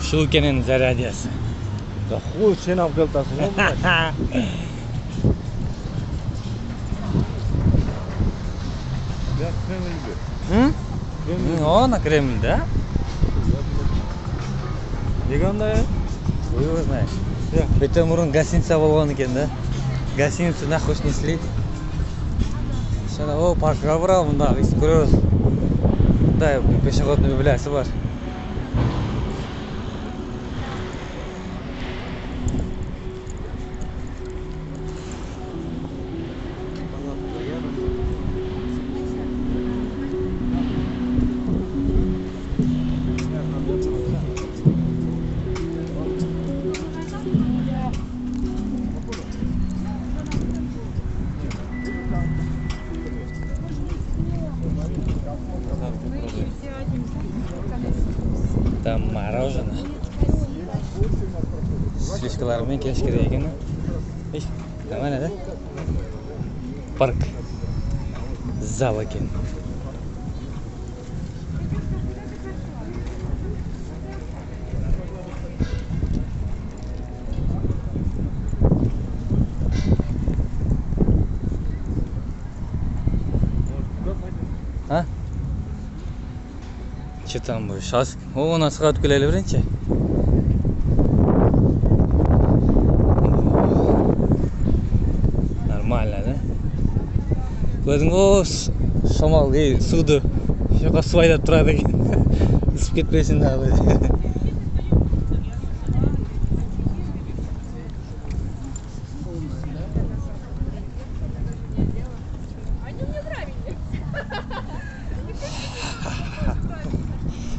Shu kenin zaryadiyasi. Да хуй сен алып келіп тұрсың ғой бұлай. Я Кремльде. Ona Кремльде. Неге ондай? Ой, знаешь. Это мурун гостиница болгон экен да. Гостиницу нахуй снесли. Шана о паркка барам, мында ист көрөбүз. Мындай пешеходный билеси бар. Там мороженое. С фишкаларымен кеш керек екен. Нормально, да? Парк. Зал екен. А? Че там будешь? Сейчас. О, у нас хат келели бірінші. Нормально, да? Көзің о, шамал, суды. Шоқа су айдап тұрады екен. Үсіп кетпесін дағы.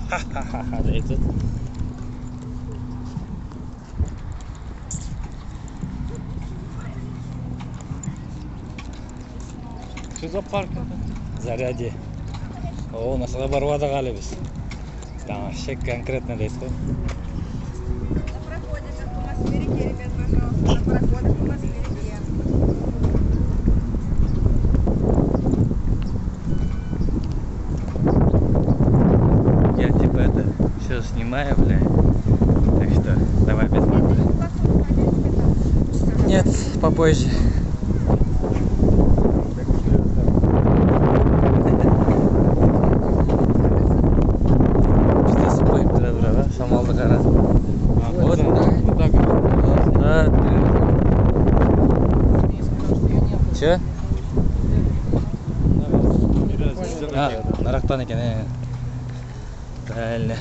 Ха-ха-ха, да это. Что за парк это? Заряде. О, у нас барвада галибис. Там вообще конкретно дейсіз ғой. На проходиках у нас впереди, ребят, пожалуйста. На проходах у нас впереди. Я типа это все снимаю, бля. Так что давай без маты. Нет, попозже. Шамалды қара. Вот. Че? Нарақтан екен, правильно.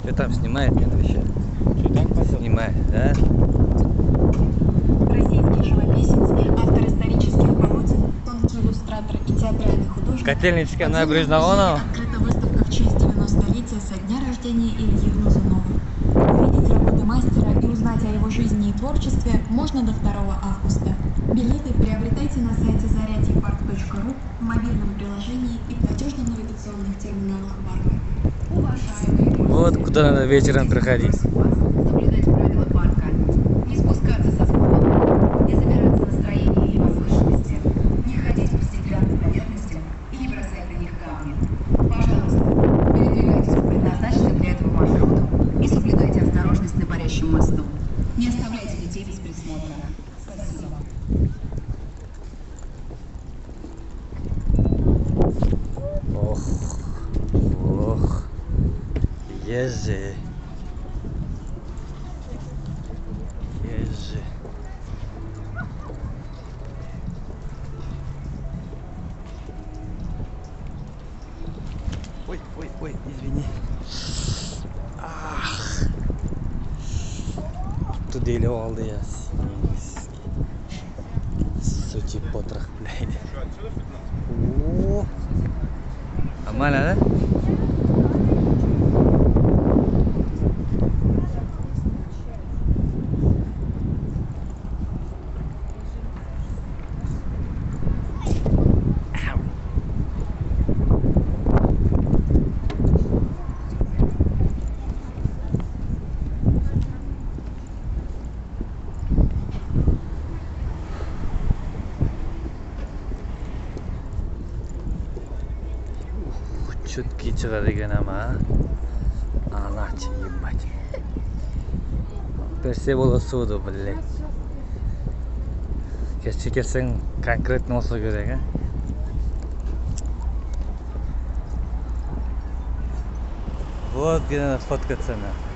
Что там снимает, нет, вообще? Что там Снимает, да? Российский живописец, автор исторических полотен, тонкий иллюстратор и театральный художник. Котельническая набережная Онова. Открыта выставка в честь 90-летия со дня рождения Ильи Глазунова. Увидеть работы мастера и узнать о его жизни и творчестве можно до 2 августа. Билеты приобретайте на сайте zaryadyepark.ru, в мобильном приложении и платежно-навигационных терминалах парка. Уважаемые Вот куда надо вечером приходить. соблюдать правила парка, не спускаться со склона, не забираться на строение или возвышенности, не ходить по стеклянным поверхностям и не бросать на них камни. Пожалуйста, передвигайтесь по предназначенным для этого маршруту и соблюдайте осторожность на парящем мосту. Не оставляйте детей без присмотра. Спасибо. Ох, ежи. Ой, извини. Ах. Тут еле алды я. Сути потрах, блядь. О. Нормально, да? Четкий шығады екен ама. Аначи, ебать. Берсе боло суду, блядь. Кешке келсең конкретно болса керек, а? Вот где надо фоткаться, на.